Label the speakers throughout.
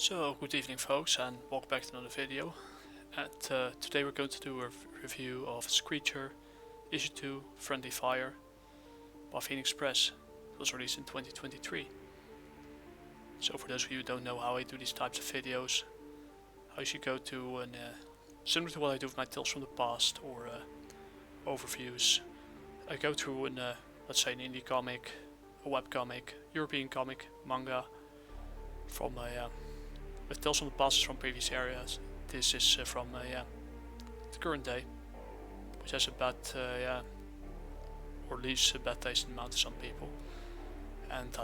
Speaker 1: So, good evening folks, and welcome back to another video. And today we're going to do a review of Screecher Issue 2 Friendly Fire by Phoenix Press. It was released in 2023. So for those of you who don't know how I do these types of videos, I usually go to an similar to what I do with my Tales from the Past or overviews. I go through an let's say an indie comic, a webcomic, European comic, manga from with Tales from the Past is from previous areas. This is from the current day, which has a bad, or leaves a bad taste in the mouth to some people. And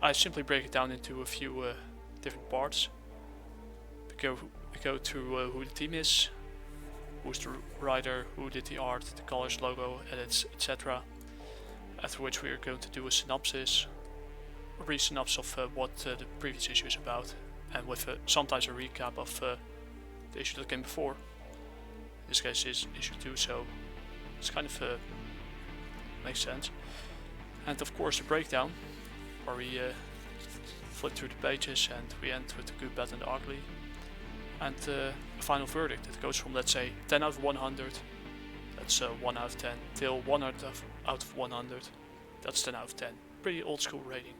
Speaker 1: I simply break it down into a few different parts. We go through who the team is, who's the writer, who did the art, the colors, logo, edits, etc. After which we are going to do a synopsis, a brief synopsis of what the previous issue is about, and with sometimes a recap of the issue that came before. In this case is issue 2, so it's kind of makes sense. And of course the breakdown, where we flip through the pages and we end with the good, bad and the ugly. And a final verdict that goes from, let's say, 10 out of 100, that's 1 out of 10, till 1 out of 100, that's 10 out of 10. Pretty old school rating.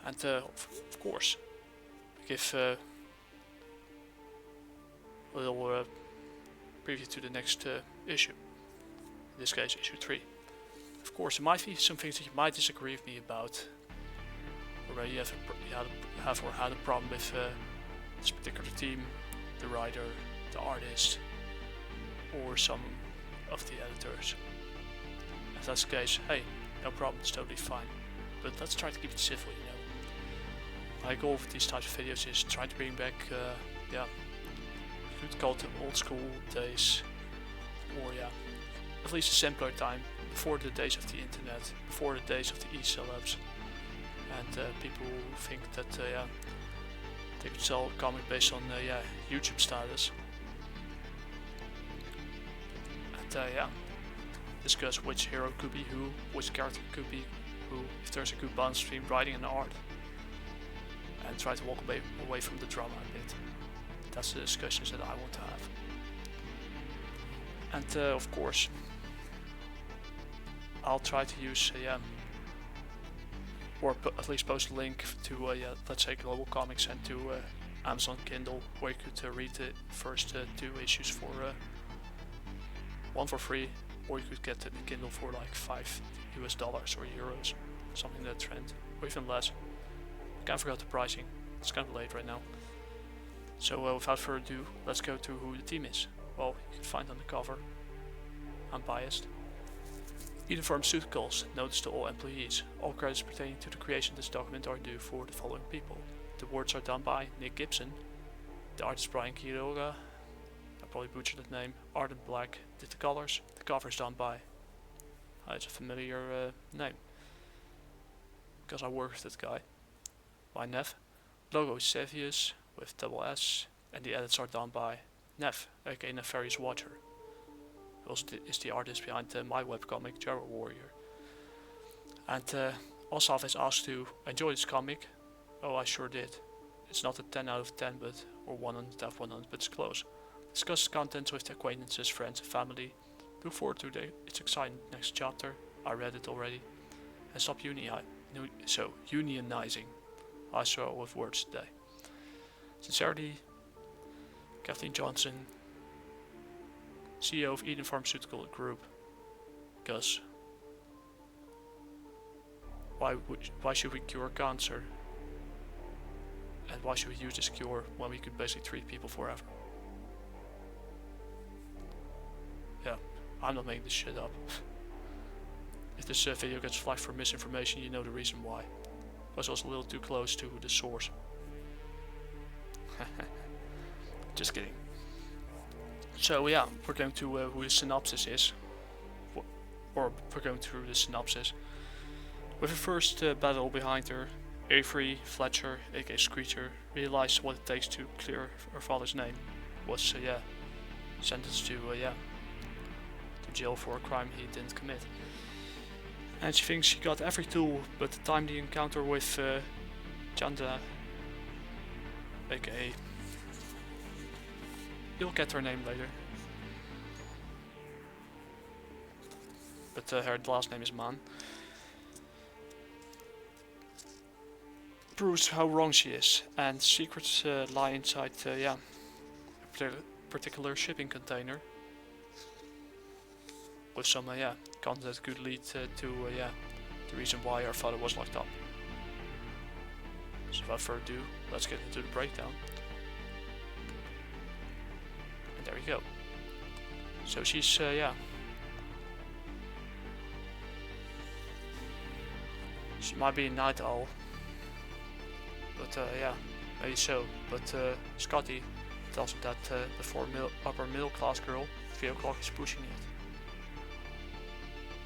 Speaker 1: And of course, give a little preview to the next issue, in this case issue 3. Of course there might be some things that you might disagree with me about, or you have had a problem with this particular team, the writer, the artist, or some of the editors. If that's the case, hey, no problem, it's totally fine. But let's try to keep it civil, you know. My goal with these types of videos is trying to bring back, you could call it the old school days, or at least a simpler time, before the days of the internet, before the days of the e-celebs, and people who think that they could sell a comic based on YouTube status. And discuss which hero could be who, which character could be who, if there's a good balance between writing and art. And try to walk away from the drama a bit. That's the discussions that I want to have. And of course, I'll try to use or at least post a link to let's say Global Comics and to Amazon Kindle, where you could read the first 2 issues for one for free, or you could get the Kindle for like $5 or euros, something in that trend, or even less. I forgot the pricing, it's kind of late right now. So without further ado, let's go to who the team is. Well, you can find on the cover, I'm biased. Eden Pharmaceuticals, notice to all employees. All credits pertaining to the creation of this document are due for the following people. The words are done by Nick Gibson. The artist Brian Quiroga, I probably butchered that name. Art in Black did the colors. The cover is done by, it's a familiar name, because I work with that guy. By Nev. Logo is Sevius with double S, and the edits are done by Nev, aka Nefarious Watcher, who also is the artist behind my webcomic Jarrow Warrior. And also I've asked to enjoy this comic. Oh, I sure did. It's not a 10 out of 10 or 100 out of 100, but it's close. Discuss contents with acquaintances, friends and family. Look forward to its exciting next chapter. I read it already. And stop unionizing. I struggle with words today. Sincerely, Kathleen Johnson, CEO of Eden Pharmaceutical Group. Because why should we cure cancer? And why should we use this cure when we could basically treat people forever? Yeah, I'm not making this shit up. If this video gets flagged for misinformation, you know the reason why. Was also a little too close to the source. Just kidding. So yeah, we're going to who the synopsis is, or we're going through the synopsis. With the first battle behind her, Avery Fletcher, aka Screecher, realized what it takes to clear her father's name. Was sentenced to jail for a crime he didn't commit. And she thinks she got every tool, but the timely encounter with Chandra aka, you'll get her name later. But her last name is Mane. Proves how wrong she is, and secrets lie inside, yeah, a particular shipping container. With some, yeah, content that could lead to, yeah, the reason why our father was locked up. So without further ado, let's get into the breakdown. And there we go. So she's, yeah. She might be a night owl. But, yeah, maybe so. But, Scotty tells him that the upper middle class girl, 3 o'clock, is pushing it.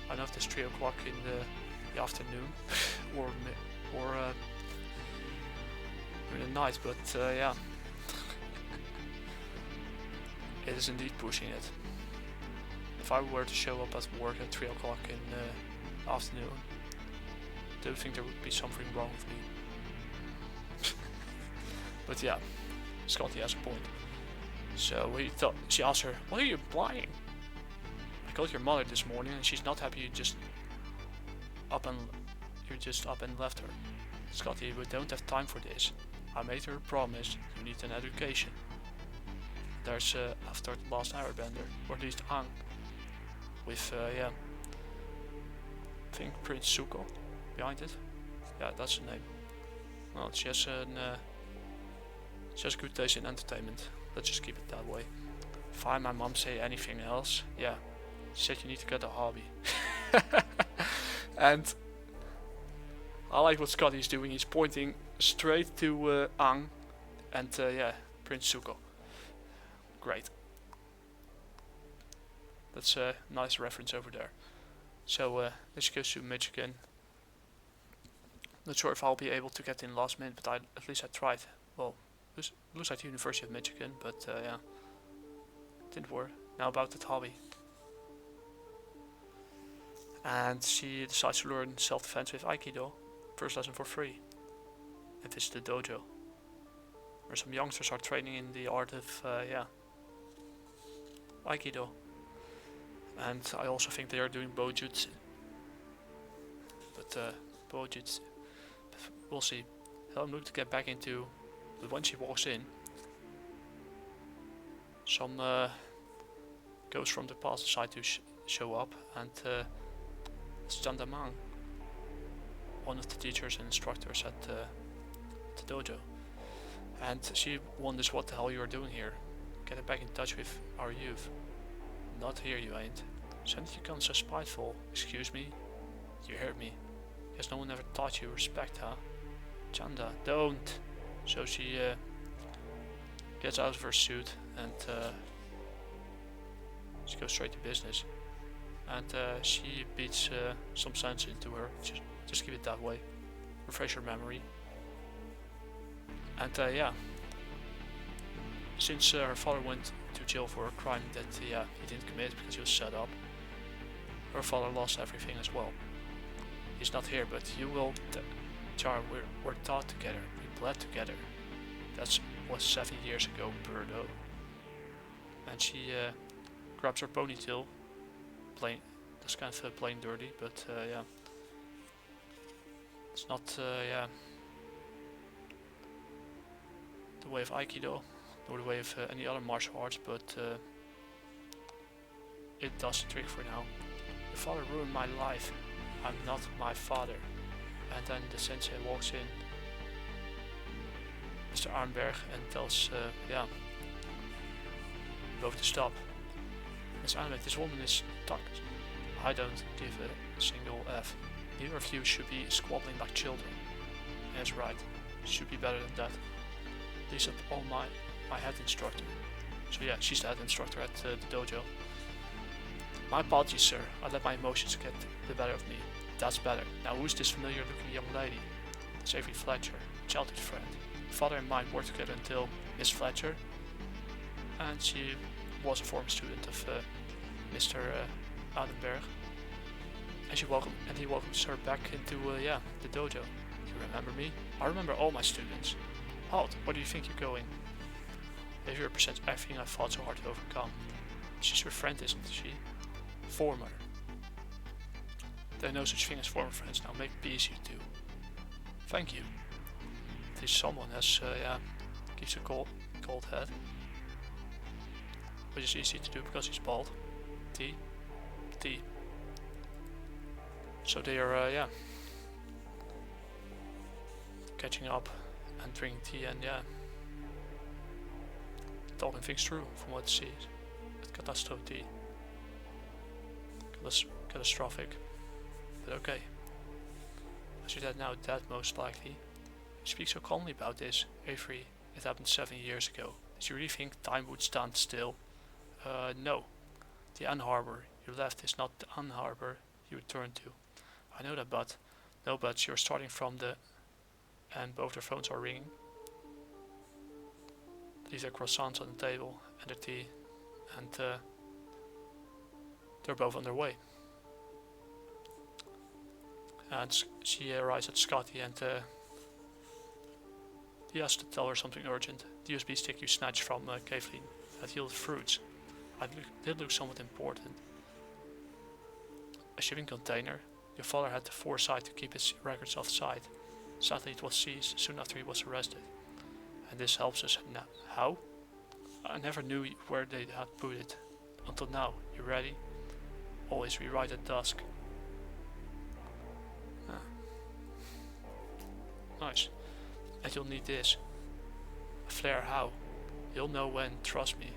Speaker 1: I don't know if it's 3 o'clock in the afternoon or in the night, but yeah, it is indeed pushing it. If I were to show up at work at 3 o'clock in the afternoon, I do think there would be something wrong with me. But yeah, Scotty has a point. So she asked her, "Why are you implying? I called your mother this morning and she's not happy you just up and left her. Scotty, we don't have time for this. I made her a promise. You need an education." There's after the last airbender, or at least Aang, with yeah, I think Prince Zuko behind it. Yeah, that's the name. Well, she has good taste in entertainment. Let's just keep it that way. If I and my mom say anything else, yeah, she said you need to get a hobby. And I like what Scotty's doing. He's pointing straight to Aang and yeah, Prince Zuko. Great. That's a nice reference over there. So let's go to Michigan. Not sure if I'll be able to get in last minute, but at least I tried. Well, looks like the University of Michigan, but yeah, didn't work. Now about that hobby. And she decides to learn self-defense with Aikido. First lesson for free. And this is the dojo, where some youngsters are training in the art of yeah, Aikido. And I also think they are doing Bojutsu. But Bojutsu, we'll see. I'm looking to get back into, but when she walks in, some ghosts from the past decide to show up, and it's Chandra Mane, one of the teachers and instructors at the dojo. And she wonders what the hell you are doing here. Getting back in touch with our youth. Not here you ain't. Since you become so spiteful, excuse me? You heard me. Guess no one ever taught you respect, huh? Chandra, don't! So she gets out of her suit and she goes straight to business. And she beats some sense into her. Just keep it that way. Refresh your memory. And yeah, since her father went to jail for a crime that yeah, he didn't commit because he was set up, her father lost everything as well. He's not here, but you will. Char, we're taught together. We bled together. That was 7 years ago, Birdo. And she grabs her ponytail. Plain. That's kind of plain dirty, but yeah, it's not yeah, the way of Aikido, nor the way of any other martial arts, but it does the trick for now. Your father ruined my life. I'm not my father. And then the sensei walks in, Mr. Arnberg, and tells yeah, both to stop. Miss Arnberg, this woman is toxic. I don't give a single F. Neither of you should be squabbling like children. That's right. Should be better than that. These are all my head instructor. So yeah, she's the head instructor at the dojo. My apologies, sir. I let my emotions get the better of me. That's better. Now who's this familiar looking young lady? It's Avery Fletcher, childhood friend. Father and mine worked together until Miss Fletcher, and she was a former student of Mr. Adenberg. And he welcomes her back into yeah, the dojo. You remember me? I remember all my students. Halt! Where do you think you're going? Avery represents everything I fought so hard to overcome. She's your friend, isn't she? Former. There are no such thing as former friends now. Make peace, you two. Thank you. At least someone has, keeps a cold head. Which is easy to do because he's bald. T. So they are, catching up and drinking tea and, talking things through from what it sees. Catastrophe. Catastrophic. But okay. As you're dead now, dead most likely. You speak so calmly about this, Avery. It happened 7 years ago. Did you really think time would stand still? No. The Ann Harbor you left is not the Ann Harbor you returned to. I know that, but... No buts, you're starting from the... And both their phones are ringing. These are croissants on the table, and their tea. And, they're both on their way. And she arrives at Scotty and he has to tell her something urgent. The USB stick you snatched from Kathleen had yielded fruits. It did look somewhat important. A shipping container. Your father had the foresight to keep his records off-site. Sadly, it was seized soon after he was arrested. And this helps us now. How? I never knew where they had put it. Until now. You ready? Always rewrite at dusk. Nice. And you'll need this. A flare how? You'll know when, trust me.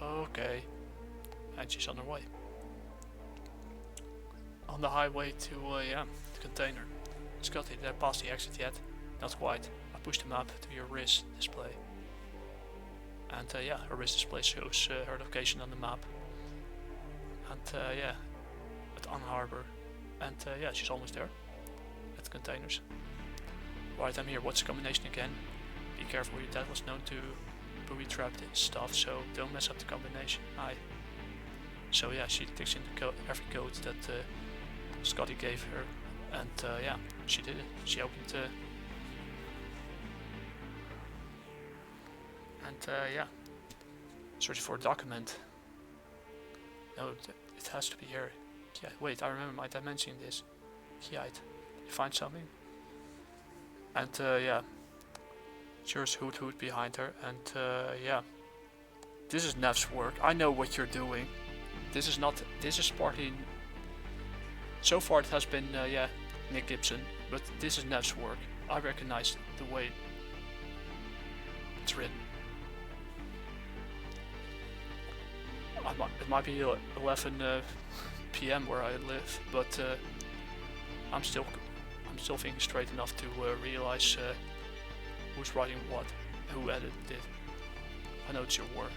Speaker 1: Okay. And she's on her way. On the highway to, the container. Scotty, did I pass the exit yet? Not quite. I pushed the map to your wrist display. And her wrist display shows her location on the map. And at Ann Harbor. And she's almost there. At the containers. Right, I'm here. What's the combination again? Be careful, your dad was known to booby trap this stuff, so don't mess up the combination. Aye. So she takes in every code that Scotty gave her, and she did it. She opened searching for a document. No, it has to be here. Yeah, wait, I remember my dad mentioning this. Keyite. You find something? And there's Hoot behind her, and this is Nev's work. I know what you're doing. This is partly... So far it has been, Nick Gibson, but this is Nev's work. I recognize the way it's written. It might be 11 p.m. where I live, but I'm still thinking straight enough to realize who's writing what, who edited it. I know it's your work.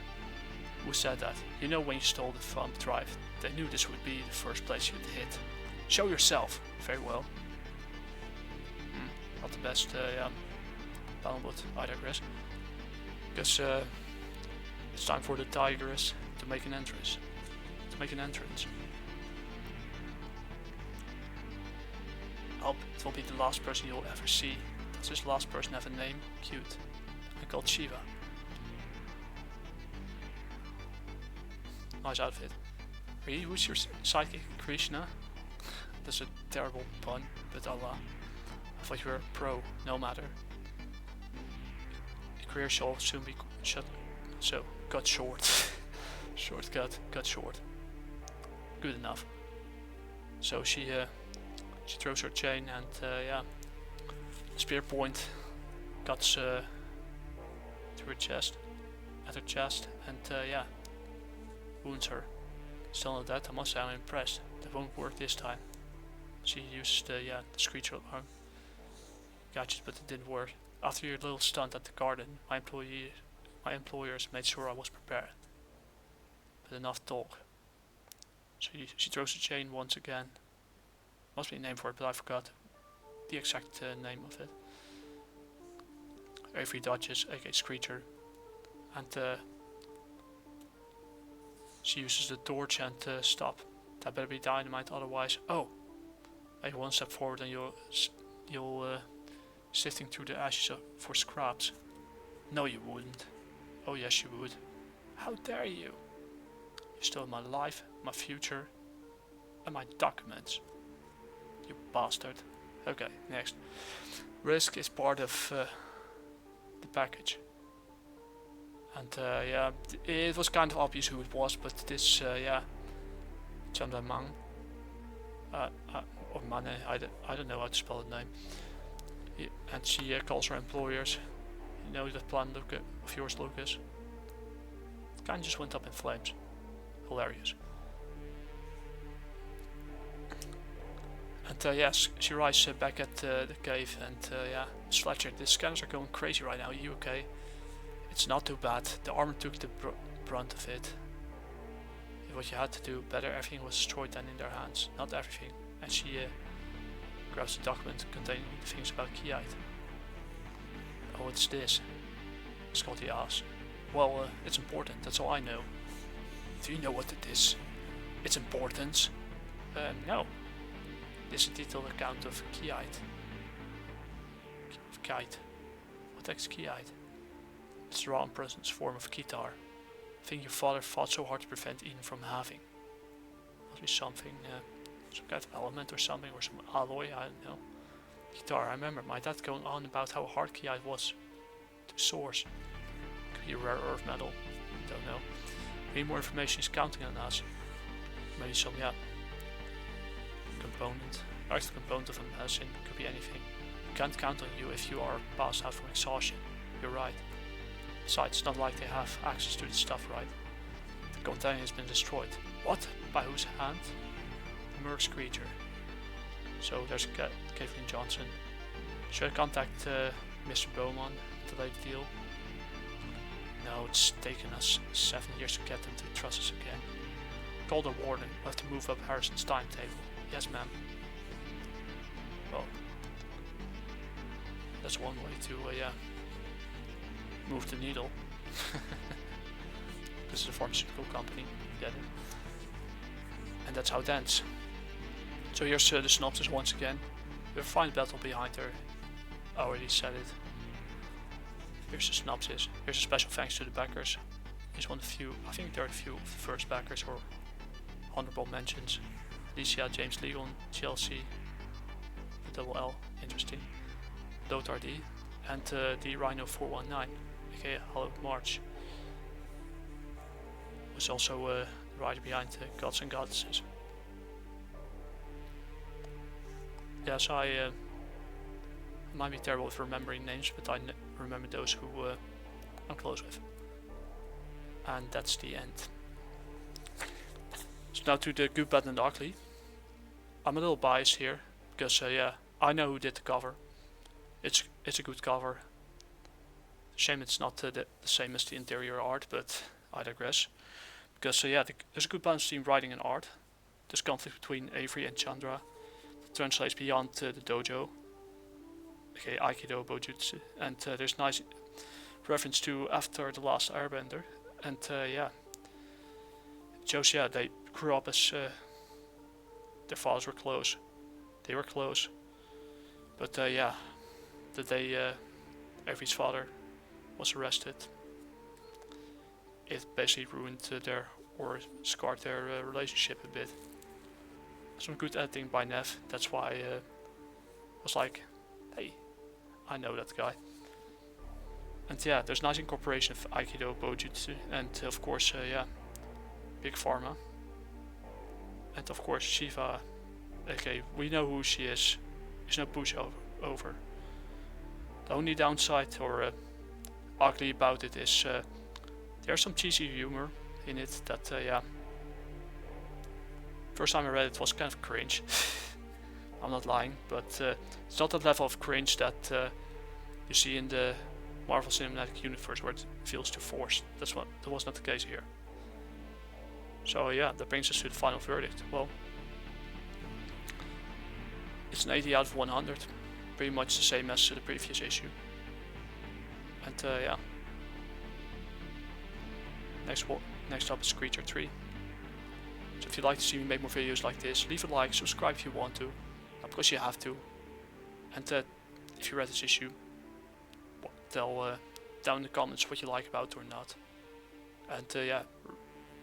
Speaker 1: Who said that? You know, when you stole the thumb drive, they knew this would be the first place you'd hit. Show yourself. Very well. Not the best panel, but I digress. Because it's time for the Tigress to make an entrance. Help, it will be the last person you'll ever see. Does this last person have a name? Cute. I called Shiva. Nice outfit. Really? Who's your sidekick? Krishna? That's a terrible pun, but Allah. I thought you were a pro, no matter. Your career shall soon be shut. So, cut short. Cut short. Good enough. So she throws her chain and spear point cuts through her chest, and wounds her. Still not dead. I must say I'm impressed. That won't work this time. She used the Screecher arm gadget, but it didn't work. After your little stunt at the garden, my employers made sure I was prepared. But enough talk. So she throws the chain once again. Must be a name for it, but I forgot the exact name of it. Avery dodges, aka Screecher, and she uses the torch and stop. That better be dynamite, otherwise. Oh, make one step forward and you'll sifting through the ashes for scraps. No, you wouldn't. Oh, yes, you would. How dare you? You stole my life, my future, and my documents. You bastard. Okay, next. Risk is part of the package. And yeah, it was kind of obvious who it was, but this, yeah, Chandra Mane, or Mane, I don't know how to spell the name. And she calls her employers. You know that plan of yours, Lucas? It kind of just went up in flames. Hilarious. And yes, she arrives back at the cave, and yeah, Miss Fletcher, the scanners are going crazy right now. Are you okay? It's not too bad. The armor took the brunt of it. What you had to do better, everything was destroyed then in their hands. Not everything. And she grabs the document containing the things about Keyite. Oh, what's this? Scotty asks. Well, it's important, that's all I know. Do you know what it is? Its importance? No. This is a detailed account of Keyite. Kite. What the heck is Keyite? It's the raw impresson's form of guitar. I think your father fought so hard to prevent Eden from having. Must be something, some kind of element or something, or some alloy, I don't know. Guitar, I remember my dad going on about how hard Keyite was to source. Could be a rare earth metal, don't know. We need more information, he's counting on us. Maybe some, yeah, component. Actual component of a medicine, could be anything. We can't count on you if you are passed out from exhaustion. You're right. Besides, it's not like they have access to the stuff, right? The container has been destroyed. What? By whose hand? The Merc Screecher. So there's Caitlin Johnson. Should I contact Mr. Bowman to delay the deal? No, it's taken us 7 years to get them to trust us again. Call the warden. We'll have to move up Harrison's timetable. Yes, ma'am. Well, that's one way to, yeah, move the needle. This is a pharmaceutical company, get it? And that's how it ends. So here's the synopsis once again. We have a fine battle behind her. I already said it. Here's the synopsis. Here's a special thanks to the backers. Here's one of the few, I think there are a few of the first backers or honorable mentions. Alicia, James Legon, Chelsea, the double L, interesting. Lothar D, and the Rhino 419, aka Hello March. Was also the writer behind Gods and Goddesses. Yes, I might be terrible with remembering names, but I remember those who I'm close with. And that's the end. So now to the good, bad and the ugly. I'm a little biased here, because yeah, I know who did the cover. It's a good cover. Shame it's not the same as the interior art, but I digress. Because yeah, there's a good balance between writing and art. There's conflict between Avery and Chandra. That translates beyond the dojo, aka Aikido Bojutsu, and there's nice reference to After the Last Airbender, and yeah, it shows yeah they grew up as their fathers were close. They were close, but yeah, the day Avery's father was arrested, it basically ruined their or scarred their relationship a bit. Some good editing by Nev. That's why I was like, hey, I know that guy. And yeah, there's nice incorporation of Aikido, Bojutsu, and of course, yeah, Big Pharma. And of course, Shiva. Okay, we know who she is. There's no push over. The only downside or ugly about it is there's some cheesy humor in it that, yeah. First time I read it was kind of cringe. I'm not lying, but it's not that level of cringe that you see in the Marvel Cinematic Universe where it feels too forced. That was not the case here. So yeah, that brings us to the final verdict. Well, it's an 80 out of 100, pretty much the same as the previous issue. And yeah, next up is Screecher 3. So if you'd like to see me make more videos like this, leave a like, subscribe if you want to, because you have to. And if you read this issue, tell down in the comments what you like about it or not. And yeah,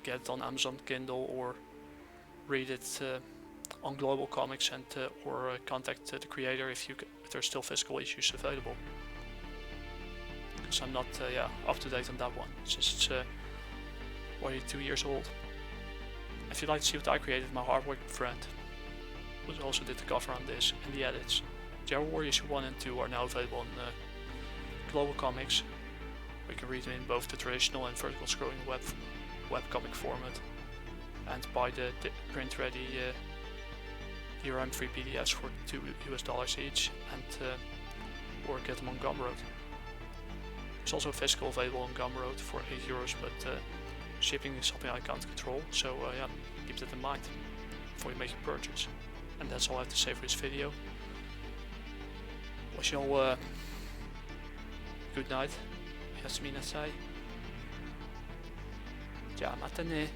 Speaker 1: get it on Amazon Kindle or read it on Global Comics, and or contact the creator if there's still physical issues available. Because I'm not up to date on that one since it's already 2 years old. If you'd like to see what I created, my hardworking friend, who also did the cover on this and the edits, the Warrior issue 1 and 2 are now available on Global Comics. We can read them in both the traditional and vertical scrolling webcomic format, and buy the print ready DRM-free PDFs for $2 each, and or get them on Gumroad. It's also physical available on Gumroad for €8, but shipping is something I can't control, so yeah, keep that in mind before you make your purchase. And that's all I have to say for this video. Wish you all good night. Jasmina zei. Ja, matane.